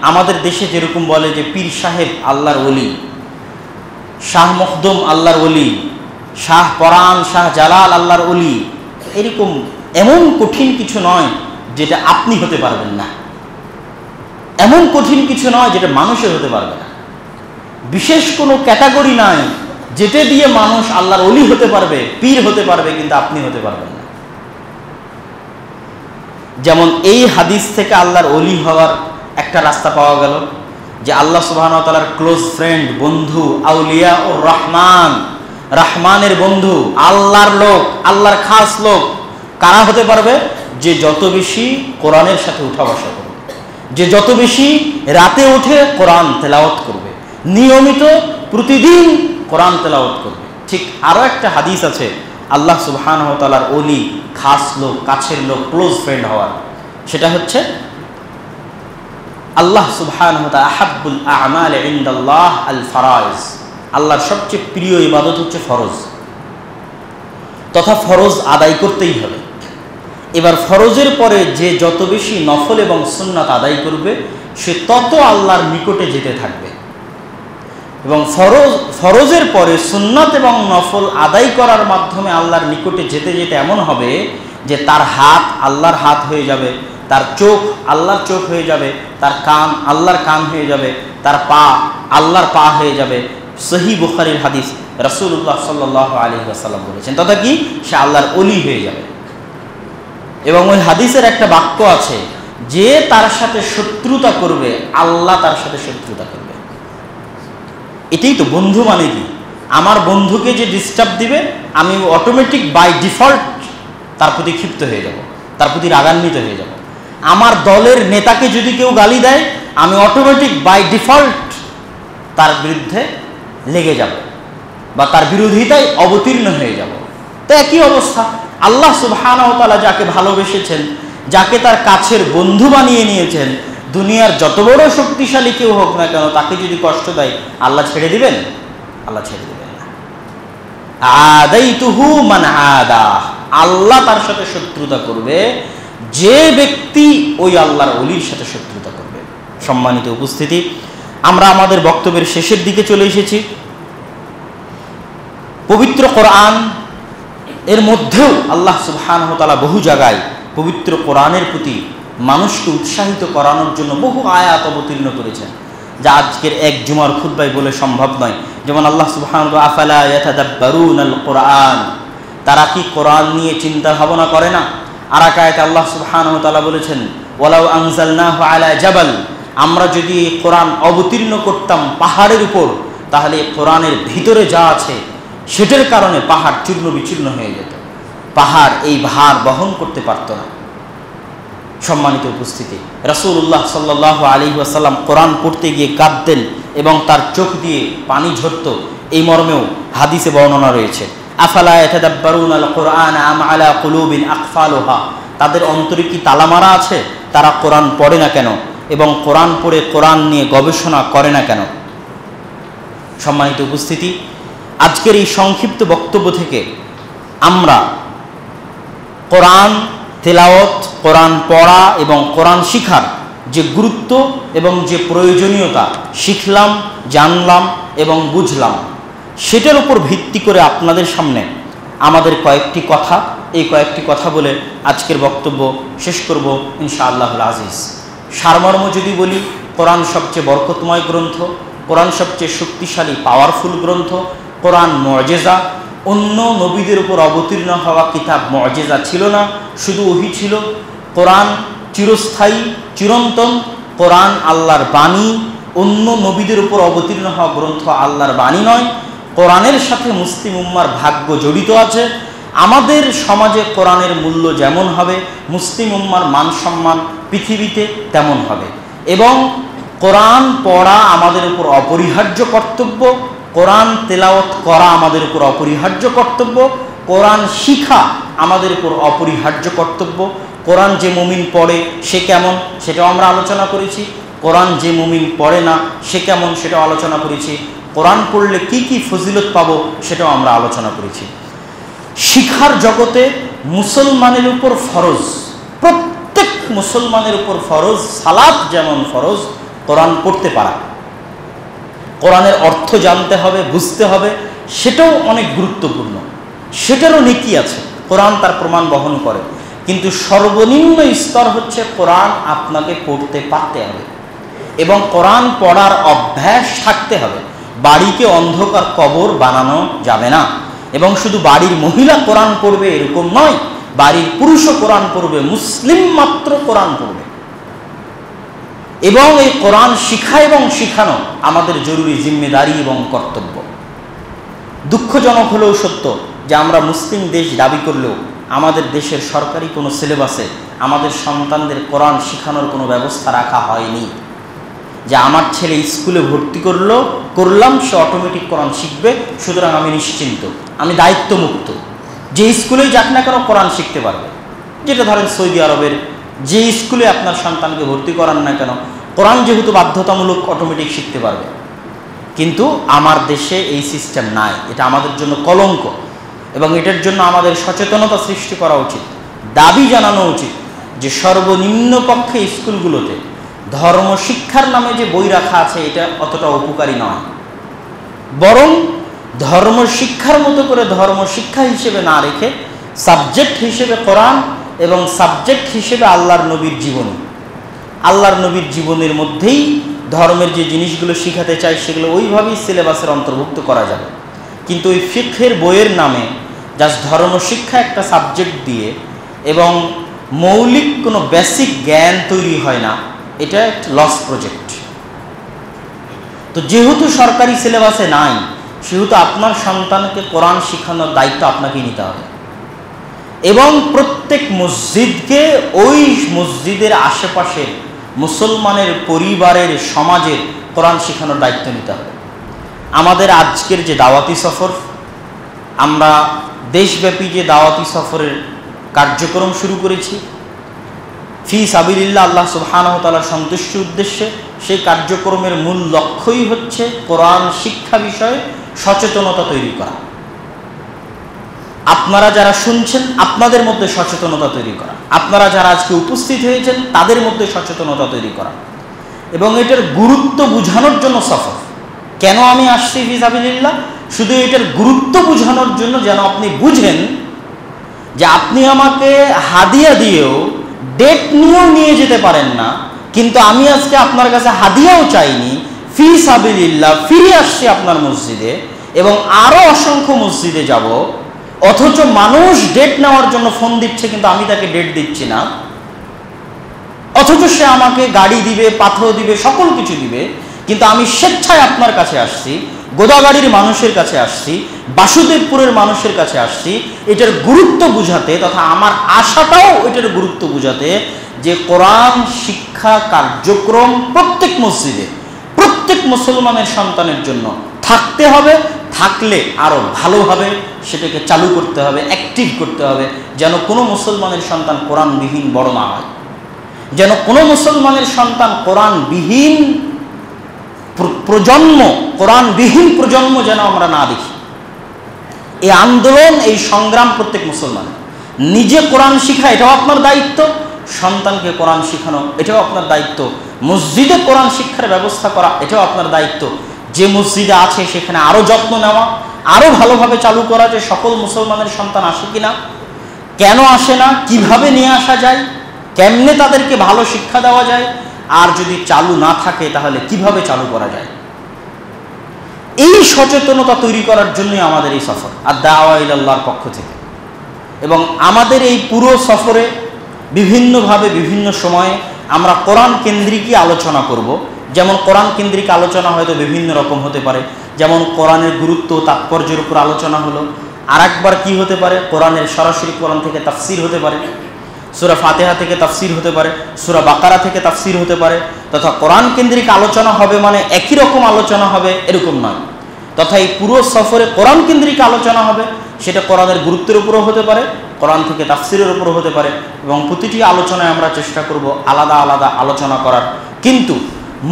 আমাদের দেশে যেরকম বলে যে পীর সাহেব আল্লাহর ওলি, শাহ মখদুম আল্লাহর ওলি, শাহ পরাণ, শাহ জালাল আল্লাহর ওলি, এরকম এমন কঠিন কিছু নয় যেটা আপনি হতে পারবেন না, এমন কঠিন কিছু নয় যেটা মানুষের হতে পারবে না। বিশেষ কোনো ক্যাটাগরি নাই যেটা দিয়ে মানুষ আল্লাহর ওলি হতে পারবে, পীর হতে পারবে, কিন্তু আপনি হতে পারবেন না। যেমন এই হাদিস থেকে আল্লাহর ওলি হওয়ার একটা রাস্তা পাওয়া গেল যে আল্লাহ সুবহানাহু ওয়া তাআলার ক্লোজ ফ্রেন্ড, বন্ধু, আউলিয়া ও রহমান, রহমানের বন্ধু, আল্লাহর লোক, আল্লাহর খাস লোক কারা হতে পারবে? যে যত বেশি কোরআনের সাথে উঠা বসা করবে, যে যত বেশি রাতে উঠে কোরআন তেলাওয়াত করবে, নিয়মিত প্রতিদিন কোরআন তেলাওয়াত করবে। ঠিক আরো একটা হাদিস আছে আল্লাহ সুবহানাহু ওয়া তাআলার ওলি, খাস লোক, কাছের লোক, ক্লোজ ফ্রেন্ড হওয়ার, সেটা হচ্ছে আল্লাহ সুবহানাহু ওয়া তাআলা আহাব্বুল আ'মাল ইনদাল্লাহ আল ফারাইজ, আল্লাহর সবচেয়ে প্রিয় ইবাদত হচ্ছে ফরজ, তথা ফরজ আদায় করতেই হবে। এবার ফরজের পরে যে যত বেশি নফল এবং সুন্নাত আদায় করবে সে তত আল্লাহর নিকটে যেতে থাকবে। এবং ফরজের পরে সুন্নাত এবং নফল আদায় করার মাধ্যমে আল্লাহর নিকটে যেতে যেতে এমন হবে যে তার হাত আল্লাহর হাত হয়ে যাবে, তার চোখ আল্লাহর চোখ হয়ে যাবে, তার কান আল্লাহর কান হয়ে যাবে, তার পা আল্লাহর পা হয়ে যাবে। সহিহ বুখারীর হাদিস, রাসূলুল্লাহ সাল্লাল্লাহু আলাইহি ওয়াসাল্লাম বলেছেন, তথা কি সে আল্লাহর ওলি হয়ে যাবে। এবং ওই হাদিসের একটা বাক্য আছে, যে তার সাথে শত্রুতা করবে আল্লাহ তার সাথে শত্রুতা করবে। এটাই তো বন্ধু মানে কি? আমার বন্ধুকে যে ডিস্টার্ব দিবে আমি অটোমেটিক বাই ডিফল্ট তার প্রতি ক্ষিপ্ত হয়ে যাব, তার প্রতি রাগান্বিত হয়ে যাব। আমার দলের নেতাকে যদি কেউ গালি দেয় আমি অটোমেটিক বাই ডিফল্ট তার বিরুদ্ধে লেগে যাব বা তার বিরোধিতায় অবতীর্ণ হয়ে যাব। তো একই অবস্থা, আল্লাহ সুবহানাহু ওয়া তাআলা যাকে ভালোবেসেছেন, যাকে তার কাছের বন্ধু বানিয়ে নিয়েছেন, দুনিয়ার যত বড় শক্তিশালী কেউ হোক না কেন তাকে যদি কষ্ট দেয় আল্লাহ ছেড়ে দিবেন? আল্লাহ ছেড়ে দিবেন না। আদাইতুহু মান আদা, আল্লাহ তার সাথে শত্রুতা করবে যে ব্যক্তি ওই আল্লাহর ওলির সাথে শত্রুতা করবে। সম্মানিত উপস্থিতি, আমরা আমাদের বক্তব্যের শেষের দিকে চলে এসেছি। পবিত্র কোরআন এর মধ্যেও আল্লাহ সুবহানাহু ওয়া তাআলা বহু জায়গায় পবিত্র কোরআনের প্রতি মানুষকে উৎসাহিত করানোর জন্য বহু আয়াত অবতীর্ণ করেছেন, যা আজকের এক জুমার খুতবায় বলে সম্ভব নয়। যেমন আল্লাহ সুবহানাহু ওয়া তাআলা আফালা ইয়াতাদাব্বারুনাল কোরআন, তারা কি কোরআন নিয়ে চিন্তা ভাবনা করে না? আর এক আয়াতে আল্লাহ সুবহানাহু ওয়া তাআলা বলেছেন, ওয়ালাউ আনজালনাহু আলা জাবাল, আমরা যদি কোরআন অবতীর্ণ করতাম পাহাড়ের উপর, তাহলে কোরআনের ভিতরে যা আছে সেটার কারণে পাহাড় চূর্ণ বিচূর্ণ হয়ে যেত, পাহাড় এই ভার বহন করতে পারত না। সম্মানিত উপস্থিতি, রাসূলুল্লাহ সাল্লাল্লাহু আলাইহি ওয়াসাল্লাম কোরআন পড়তে গিয়ে কাঁদতেন এবং তার চোখ দিয়ে পানি ঝরত, এই মর্মেও হাদিসে বর্ণনা রয়েছে। আফালা ইয়াতাদাব্বারুনাল কোরআন আম আলা কুলুবিন আকফালুহা, তাদের অন্তরে কি তালা মারা আছে? তারা কোরআন পড়ে না কেন এবং কোরআন পড়ে কোরআন নিয়ে গবেষণা করে না কেন? সম্মানিত উপস্থিতি, আজকের এই সংক্ষিপ্ত বক্তব্য থেকে আমরা কোরআন তেলাওয়াত, কোরআন পড়া এবং কোরআন শিখার যে গুরুত্ব এবং যে প্রয়োজনীয়তা শিখলাম, জানলাম এবং বুঝলাম, সেটার উপর ভিত্তি করে আপনাদের সামনে আমাদের কয়েকটি কথা, এই কয়েকটি কথা বলে আজকের বক্তব্য শেষ করব ইনশাআল্লাহুল আজিজ। সারমর্ম যদি বলি, কোরআন সবচেয়ে বরকতময় গ্রন্থ, কোরআন সবচেয়ে শক্তিশালী পাওয়ারফুল গ্রন্থ, কোরআন মুজিজা, অন্য নবীদের উপর অবতীর্ণ হওয়া কিতাব মুজিজা ছিল না, শুধু ওহী ছিল। কোরআন চিরস্থায়ী, চিরন্তন, কোরআন আল্লাহর বাণী, অন্য নবীদের উপর অবতীর্ণ হওয়া গ্রন্থ আল্লাহর বাণী নয়। কোরআনের সাথে মুসলিম উম্মার ভাগ্য জড়িত আছে। আমাদের সমাজে কোরআনের মূল্য যেমন হবে, মুসলিম উম্মার মান সম্মান পৃথিবীতে তেমন হবে। এবং কোরআন পড়া আমাদের উপর অপরিহার্য কর্তব্য, কোরআন তেলাওয়াত করা আমাদের উপর অপরিহার্য কর্তব্য, কোরআন শিখা আমাদের উপর অপরিহার্য কর্তব্য। কোরআন যে মুমিন পড়ে সে কেমন সেটাও আমরা আলোচনা করেছি, কোরআন যে মুমিন পড়ে না সে কেমন সেটাও আলোচনা করেছি, কোরআন পড়লে কি কি ফজিলত পাবো সেটাও আমরা আলোচনা করেছি। শিখার জগতে মুসলমানের উপর ফরজ, প্রত্যেক মুসলমানের উপর ফরজ, সালাত যেমন ফরজ কোরআন পড়তে পারা, কোরআনের অর্থ জানতে হবে, বুঝতে হবে, সেটাও অনেক গুরুত্বপূর্ণ, সেটারও নেকি আছে, কোরআন তার প্রমাণ বহন করে। কিন্তু সর্বনিম্ন স্তর হচ্ছে কোরআন আপনাকে পড়তে পারতে হবে এবং কোরআন পড়ার অভ্যাস থাকতে হবে। বাড়িকে অন্ধকার কবর বানানো যাবে না, এবং শুধু বাড়ির মহিলা কোরআন পড়বে এরকম নয়, বাড়ির পুরুষও কোরআন পড়বে, মুসলিম মাত্র কোরআন পড়বে। এবং এই কোরআন শিখা এবং শিখানো আমাদের জরুরি জিম্মেদারি এবং কর্তব্য। দুঃখজনক হলেও সত্য যে আমরা মুসলিম দেশ দাবি করলেও আমাদের দেশের সরকারি কোনো সিলেবাসে আমাদের সন্তানদের কোরআন শিখানোর কোনো ব্যবস্থা রাখা হয়নি। যে আমার ছেলে স্কুলে ভর্তি করলাম, সে অটোমেটিক কোরআন শিখবে, সুতরাং আমি নিশ্চিন্ত, আমি দায়িত্বমুক্ত, যে স্কুলেই যাক না কেন কোরআন শিখতে পারবে। যেটা ধরেন সৌদি আরবের যে স্কুলে আপনার সন্তানকে ভর্তি করান না কেন, কোরআন যেহেতু বাধ্যতামূলক অটোমেটিক শিখতে পারবে। কিন্তু আমার দেশে এই সিস্টেম নাই, এটা আমাদের জন্য কলঙ্ক, এবং এটার জন্য আমাদের সচেতনতা সৃষ্টি করা উচিত, দাবি জানানো উচিত যে সর্বনিম্ন পক্ষে স্কুলগুলোতে ধর্ম শিক্ষার নামে যে বই রাখা আছে এটা অতটা উপকারী নয়, বরং ধর্ম শিক্ষার মতো করে ধর্ম শিক্ষা হিসেবে না রেখে সাবজেক্ট হিসেবে কোরআন এবং সাবজেক্ট হিসেবে আল্লাহর নবীর জীবনী, আল্লাহর নবীর জীবনের মধ্যেই ধর্মের যে জিনিসগুলো শিখাতে চাই সেগুলো ওইভাবেই সিলেবাসের অন্তর্ভুক্ত করা যাবে। কিন্তু ওই ফিকহের বইয়ের নামে জাস্ট ধর্ম শিক্ষা একটা সাবজেক্ট দিয়ে এবং মৌলিক কোনো বেসিক জ্ঞান তৈরি হয় না, এটা একটা লস প্রজেক্ট। তো যেহেতু সরকারি সিলেবাসে নাই, সেহেতু আপনার সন্তানকে কোরআন শেখানোর দায়িত্ব আপনাকেই নিতে হবে, এবং প্রত্যেক মসজিদকে ওই মসজিদের আশেপাশের মুসলমানের পরিবারের সমাজের কোরআন শেখানোর দায়িত্ব নিতে হবে। আমাদের আজকের যে দাওয়াতি সফর, আমরা দেশব্যাপী যে দাওয়াতি সফরের কার্যক্রম শুরু করেছি ফি সাবিলিল্লাহ, আল্লাহ সুবহানাহু ওয়া তাআলার সন্তুষ্টির উদ্দেশ্যে, সেই কার্যক্রমের মূল লক্ষ্যই হচ্ছে কোরআন শিক্ষা বিষয়ে সচেতনতা তৈরি করা। আপনারা যারা শুনছেন আপনাদের মধ্যে সচেতনতা তৈরি করা, আপনারা যারা আজকে উপস্থিত হয়েছেন তাদের মধ্যে সচেতনতা তৈরি করা, এবং এটার গুরুত্ব বোঝানোর জন্য সফর। কেন আমি আসছি ফি সাবিলিল্লাহ? শুধু এটার গুরুত্ব বোঝানোর জন্য, যেন আপনি বুঝেন যে আপনি আমাকে হাদিয়া দিয়েও ডেট নিয়েও নিয়ে যেতে পারেন না, কিন্তু আমি আজকে আপনার কাছে হাদিয়াও চাইনি, ফি সাবিলিল্লাহ ফিরে আসছি আপনার মসজিদে এবং আরও অসংখ্য মসজিদে যাব, অথচ মানুষ ডেট নেওয়ার জন্য ফোন দিচ্ছে কিন্তু আমি তাকে ডেট দিচ্ছি না, অথচ সে আমাকে গাড়ি দিবে, পাথর দিবে, সকল কিছু দিবে, কিন্তু আমি স্বেচ্ছায় আপনার কাছে আসছি, গোদাগাড়ির মানুষের কাছে আসছি, বাসুদেবপুরের মানুষের কাছে আসছি, এটার গুরুত্ব বুঝাতে, তথা আমার আশাটাও এটার গুরুত্ব বুঝাতে যে কোরআন শিক্ষা কার্যক্রম প্রত্যেক মসজিদে প্রত্যেক মুসলমানের সন্তানের জন্য থাকতে হবে, থাকলে আরও ভালোভাবে সেটাকে চালু করতে হবে, অ্যাক্টিভ করতে হবে, যেন কোনো মুসলমানের সন্তান কোরআনবিহীন বড় না হয়, যেন কোনো মুসলমানের সন্তান কোরআনবিহীন প্রজন্ম যেন আমরা না দেখি। এই আন্দোলন, এই সংগ্রাম প্রত্যেক মুসলমান। নিজে কোরআন শিখা এটাও আপনার দায়িত্ব, সন্তানকে কোরআন শিখানো এটাও আপনার দায়িত্ব, মসজিদে কোরআন শিক্ষার ব্যবস্থা করা এটাও আপনার দায়িত্ব, যে মসজিদে আছে সেখানে আরও যত্ন নেওয়া, আরও ভালোভাবে চালু করা, যে সকল মুসলমানের সন্তান আসে কিনা, কেন আসে না, কিভাবে নিয়ে আসা যায়, কেমনে তাদেরকে ভালো শিক্ষা দেওয়া যায়, আর যদি চালু না থাকে তাহলে কিভাবে চালু করা যায়। এই সচেতনতা তৈরি করার জন্যই আমাদের এই সফর আদ-দাওয়া ইলাল্লাহর পক্ষ থেকে। এবং আমাদের এই পুরো সফরে বিভিন্নভাবে বিভিন্ন সময়ে আমরা কোরআন কেন্দ্রিকই আলোচনা করব। যেমন কোরআন কেন্দ্রিক আলোচনা হয়তো বিভিন্ন রকম হতে পারে, যেমন কোরআনের গুরুত্ব তাৎপর্যের উপর আলোচনা হলো। আর একবার কি হতে পারে, কোরআনের সরাসরি কোরআন থেকে তাফসির হতে পারে, সূরা ফাতিহা থেকে তাফসির হতে পারে, সূরা বাকারা থেকে তাফসির হতে পারে, তথা কোরআন কেন্দ্রিক আলোচনা হবে মানে একই রকম আলোচনা হবে এরকম নয়। তথা এই পুরো সফরে কোরআন কেন্দ্রিক আলোচনা হবে। সেটা কোরআনের গুরুত্বের উপরও হতে পারে, কোরআন থেকে তাফসিরের উপরও হতে পারে, এবং প্রতিটি আলোচনায় আমরা চেষ্টা করব আলাদা আলাদা আলোচনা করার। কিন্তু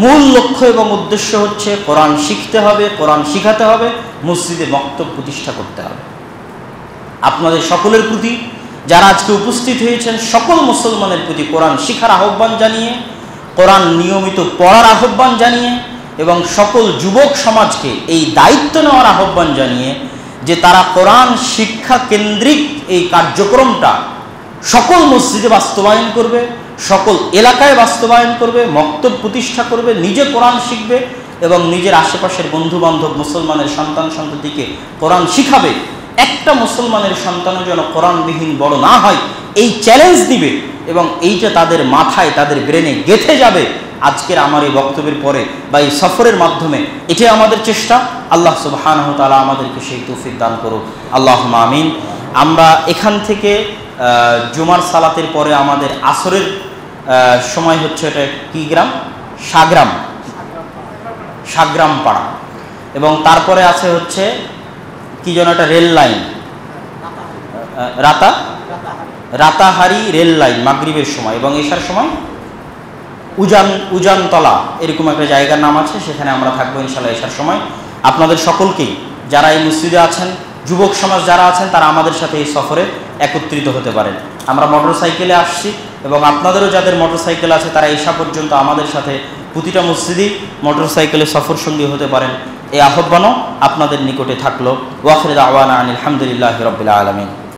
মূল লক্ষ্য এবং উদ্দেশ্য হচ্ছে কোরআন শিখতে হবে, কোরআন শিখাতে হবে, মসজিদে বক্তব্য প্রতিষ্ঠা করতে হবে। আপনাদের সকলের প্রতি, যারা আজকে উপস্থিত হয়েছেন, সকল মুসলমানের প্রতি কোরআন শিখার আহ্বান জানিয়ে, কোরআন নিয়মিত পড়ার আহ্বান জানিয়ে, এবং সকল যুবক সমাজকে এই দায়িত্ব নেওয়ার আহ্বান জানিয়ে যে তারা কোরআন শিক্ষা কেন্দ্রিক এই কার্যক্রমটা সকল মসজিদে বাস্তবায়ন করবে, সকল এলাকায় বাস্তবায়ন করবে, মক্তব প্রতিষ্ঠা করবে, নিজে কোরআন শিখবে এবং নিজের আশেপাশের বন্ধু বান্ধব মুসলমানের সন্তান সন্ততিকে কোরআন শিখাবে। একটা মুসলমানের সন্তানও যেন কোরআনবিহীন বড় না হয়, এই চ্যালেঞ্জ দিবে এবং এইটা তাদের মাথায়, তাদের ব্রেনে গেঁথে যাবে। আজকের আমার এই বক্তব্যের পরে বা এই সফরের মাধ্যমে এটাই আমাদের চেষ্টা। আল্লাহ সুবহানাহু ওয়া তাআলা আমাদেরকে সেই তৌফিক দান করুক, আল্লাহুম্মা আমিন। আমরা এখান থেকে জুমার সালাতের পরে আমাদের আসরের সময় হচ্ছে, এটা কি গ্রাম? সাগ্রাম পাড়া, এবং তারপরে আছে হচ্ছে কি যেন একটা রেল লাইন, রাতাহারি রেল লাইন মাগরিবের সময়, এবং এশার সময় উজানতলা এরকম একটা জায়গার নাম আছে, সেখানে আমরা থাকবো ইনশাআল্লাহ এশার সময়। আপনাদের সকলকেই, যারা এই মসজিদে আছেন, যুবক সমাজ যারা আছেন, তারা আমাদের সাথে এই সফরে একত্রিত হতে পারেন। আমরা মোটরসাইকেলে আসছি এবং আপনাদেরও যাদের মোটরসাইকেল আছে তারা এশা পর্যন্ত আমাদের সাথে প্রতিটা মসজিদেই মোটরসাইকেলে সফর সঙ্গী হতে পারেন। এই আহ্বানও আপনাদের নিকটে থাকলো। ওয়া আখিরু দাওয়ানা আনিল হামদুলিল্লাহি রাব্বিল আলামিন।